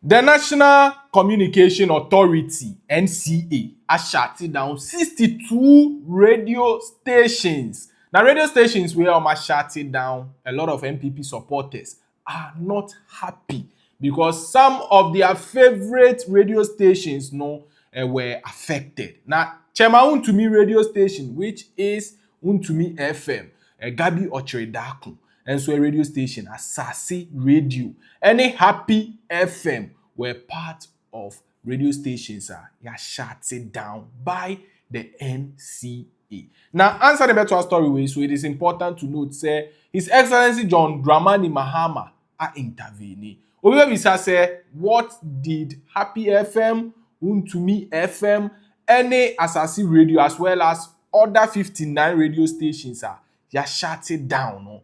The National Communication Authority (NCA) has shut down 62 radio stations. Now, radio stations where shut down, a lot of MPP supporters are not happy because some of their favorite radio stations were affected. Now, Chema Wontumi radio station, which is Wontumi FM, Gabi Ochredakun, and so a radio station, Asaase Radio, any Happy FM were part of radio stations shut down by the NCA. Now, answer the better story way, so it is important to note, say, His Excellency John Dramani Mahama are intervening. Obibisa say, what did Happy FM, Wontumi FM, any Asaase Radio, as well as other 59 radio stations shut down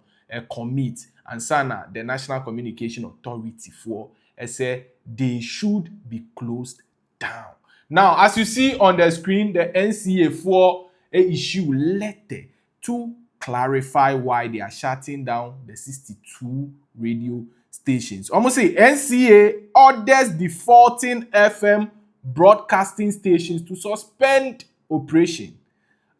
commit and sana the National Communication Authority for say they should be closed down. Now, as you see on the screen, the NCA for issue letter to clarify why they are shutting down the 62 radio stations. Almost say NCA orders the 14 FM broadcasting stations to suspend operation.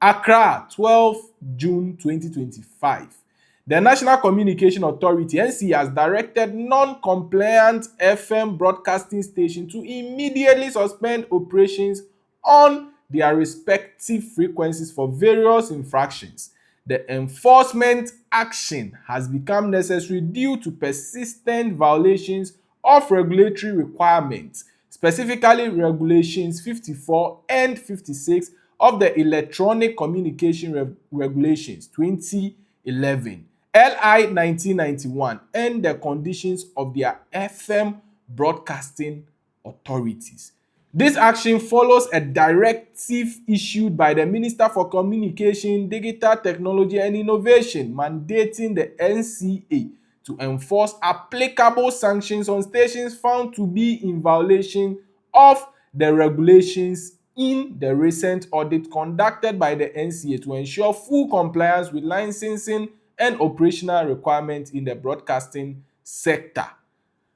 Accra, 12 June 2025. The National Communication Authority (NCA) has directed non-compliant FM broadcasting stations to immediately suspend operations on their respective frequencies for various infractions. The enforcement action has become necessary due to persistent violations of regulatory requirements, specifically Regulations 54 and 56 of the Electronic Communication Regulations 2011. LI 1991, and the conditions of their FM broadcasting authorities. This action follows a directive issued by the Minister for Communication, Digital Technology and Innovation mandating the NCA to enforce applicable sanctions on stations found to be in violation of the regulations in the recent audit conducted by the NCA to ensure full compliance with licensing and operational requirements in the broadcasting sector.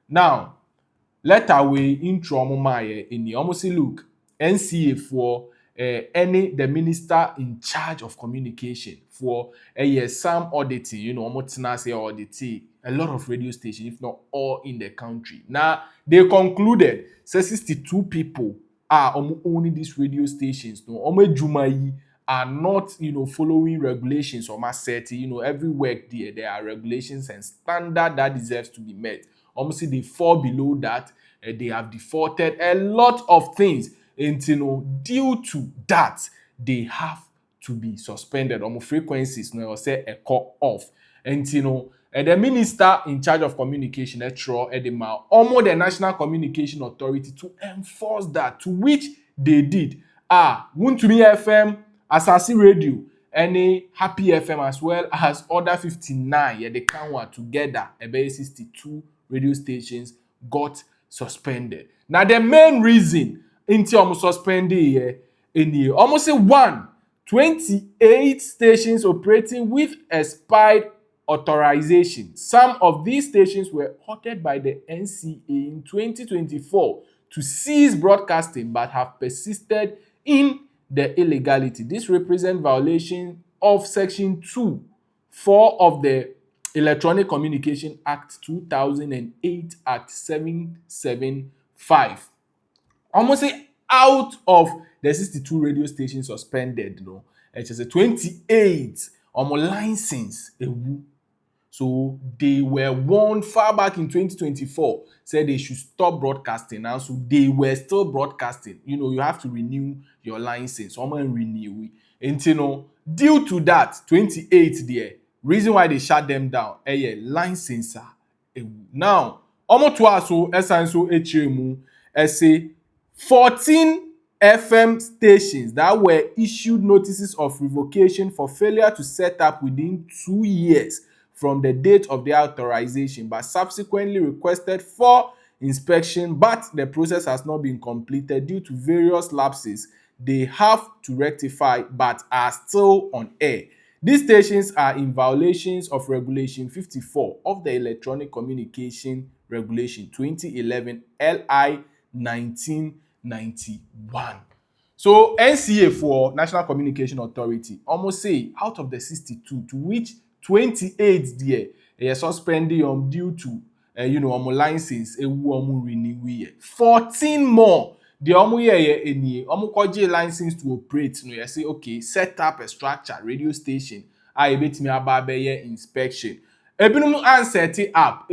Now, letter way intro in the almost look NCA for the minister in charge of communication for some auditing, almost say auditing a lot of radio stations, if not all in the country. Now, they concluded 62 people are owning these radio stations. Are not, following regulations or set. Every work there are regulations and standard that deserves to be met. Almost they fall below that. They have defaulted a lot of things, and due to that, they have to be suspended. Frequencies, say a cut off, and the minister in charge of communication, the National Communication Authority to enforce that, to which they did. Wontumi FM, Asaase Radio, any Happy FM, as well as other 59, they count together, about 62 radio stations got suspended. Now, the main reason into almost suspended almost say 28 stations operating with expired authorisation. Some of these stations were ordered by the NCA in 2024 to cease broadcasting but have persisted in the illegality. This represents violation of Section 2(4) of the Electronic Communication Act 2008 Act 775. Almost say out of the 62 radio stations suspended, it's just a 28 license. So they were warned far back in 2024, said they should stop broadcasting now. So they were still broadcasting. You have to renew your license. Someone renew it. And due to that, 28 there, reason why they shut them down, license. Now, almost so essential HMU, say 14 FM stations that were issued notices of revocation for failure to set up within 2 years from the date of their authorization, but subsequently requested for inspection, but the process has not been completed due to various lapses they have to rectify, but are still on air. These stations are in violations of Regulation 54 of the Electronic Communication Regulation 2011 LI 1991. So NCA for National Communication Authority almost say out of the 62 to which 28 there suspended due to license renew 14 more the any license to operate say okay set up a structure radio station ebetimi aba inspection ebinom an set it up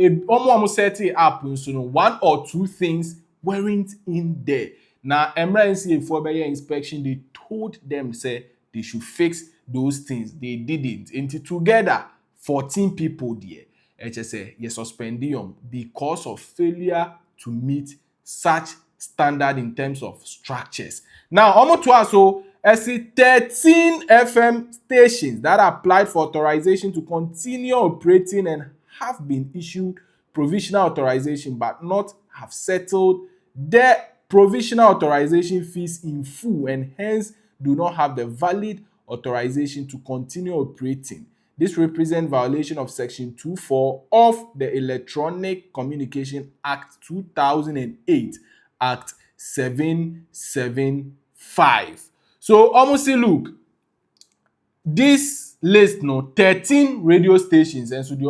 set it up nso one or two things weren't in there. Now, NCA for inspection, they told them say they should fix those things. They didn't. Until together, 14 people there. HSA, you suspendium because of failure to meet such standard in terms of structures. Now, almost to us, so I see 13 FM stations that applied for authorization to continue operating and have been issued provisional authorization but not have settled their provisional authorization fees in full and hence do not have the valid authorization to continue operating. This represents violation of Section 24 of the Electronic Communication Act 2008, Act 775. So, almost look, this list 13 radio stations and so the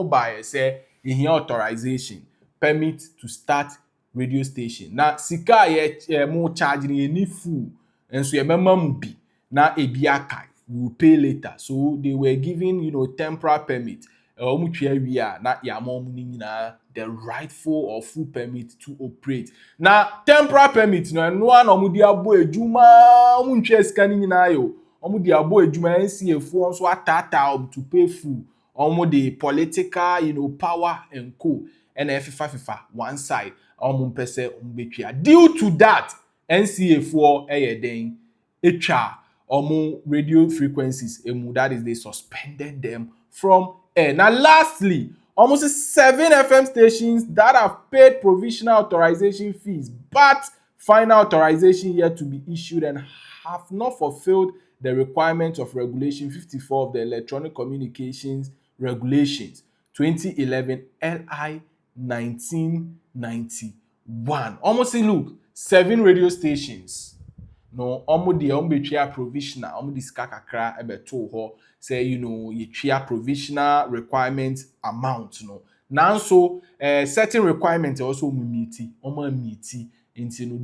buy say authorization permit to start radio station. Now sika mo charge ni full and so mu bi na ebi akai we will pay later. So they were giving temporary permit na the rightful or full permit to operate. Now temporary permit no one omudi abo ejuma muntwe sika ni nyina yo omudi abo ejuma NCA fo so atata to pay full the political power and co and FIFA one side due to that NCA for den etwa radio frequencies that is they suspended them from air. Now lastly, almost 7 FM stations that have paid provisional authorization fees but final authorization yet to be issued and have not fulfilled the requirements of Regulation 54 of the Electronic Communications Regulations 2011 LI 1991. Almost look, 7 radio stations. No, betwea provisional, the skakakra ebeto ho say you tria provisional requirement amount Now so certain requirements also meet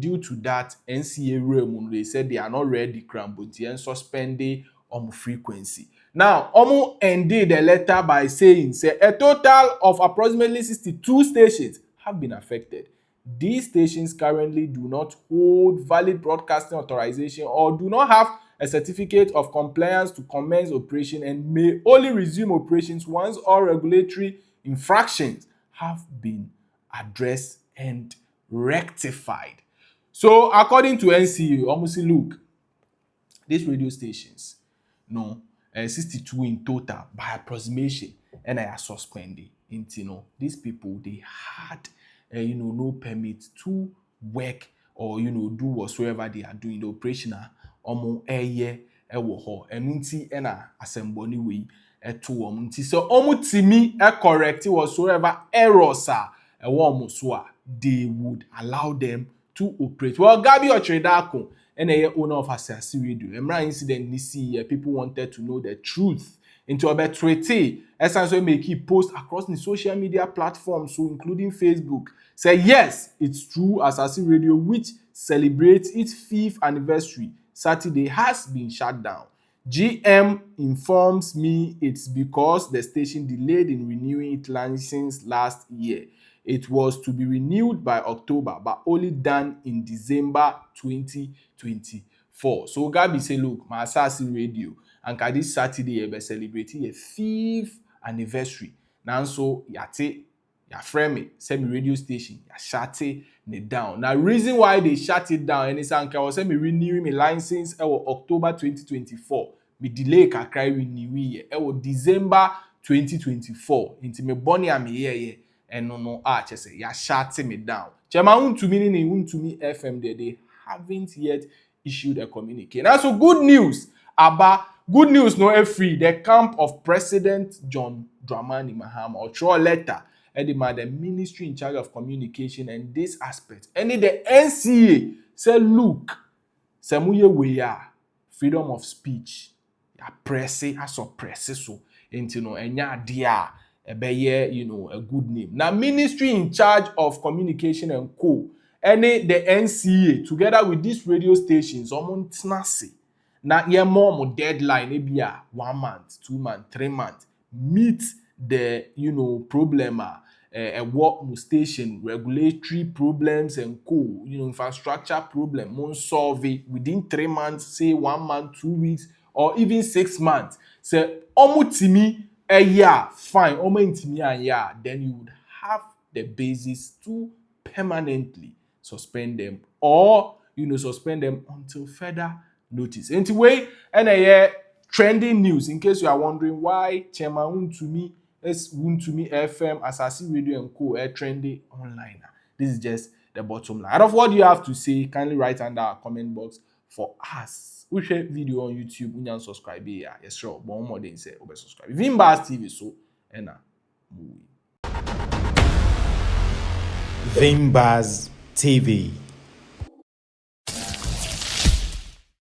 due to that NCA realm they said they are not ready but they suspended frequency. Now ended the letter by saying say a total of approximately 62 stations have been affected. These stations currently do not hold valid broadcasting authorization or do not have a certificate of compliance to commence operation and may only resume operations once all regulatory infractions have been addressed and rectified. So according to NCA, almost look, these radio stations, 62 in total by approximation, and I are suspended. These people they had no permit to work or do whatsoever they are doing the operational eye ewo ho enunti na asemboni we eto nti so timi correct whatsoever errors so they would allow them to operate. Well, Gabi Ochredako and a owner of Asaase Radio. Emra incident ni see people wanted to know the truth into a better treaty. Essentially make it post across the social media platforms, so including Facebook. Say yes, it's true. Asaase Radio, which celebrates its 5th anniversary Saturday, has been shut down. GM informs me it's because the station delayed in renewing its license last year. It was to be renewed by October, but only done in December 2024. So Gabi say, look, my Asaase Radio, and this Saturday we celebrating a 5th anniversary. Now so yate ya frame me send me radio station ya shut it down. Now reason why they shut it down and it's anka was me renewing my license October 2024. Me delay kakra renew ye December 2024. Into me boni am here and no say ya shut me down. Chema Wontumi FM they haven't yet issued a communique. Now so good news about good news no free. The camp of President John Dramani Mahama or throw a letter edema the ministry in charge of communication and this aspect. And the NCA say look, say muye we are freedom of speech. Ya press as suppress so into no enya dia ebeye a good name. Now ministry in charge of communication and co any the NCA together with these radio stations omontnase na ye more deadline e be 1 month 2 month 3 months meet the problem work station regulatory problems and co infrastructure problem mon solve it within 3 months, say 1 month 2 weeks or even 6 months. Say omutimi a year, fine, omutimi a year, then you would have the basis to permanently suspend them or suspend them until further notice. Anyway, and a trending news in case you are wondering why Chairman Wontumi FM, Asaase Radio and Co. are trending online. This is just the bottom line. Out of what you have to say, kindly write under our comment box for us. We share video on YouTube. We can subscribe here. Yes, sure. But more than say, we subscribe. Vimbas TV so and Vimbas TV.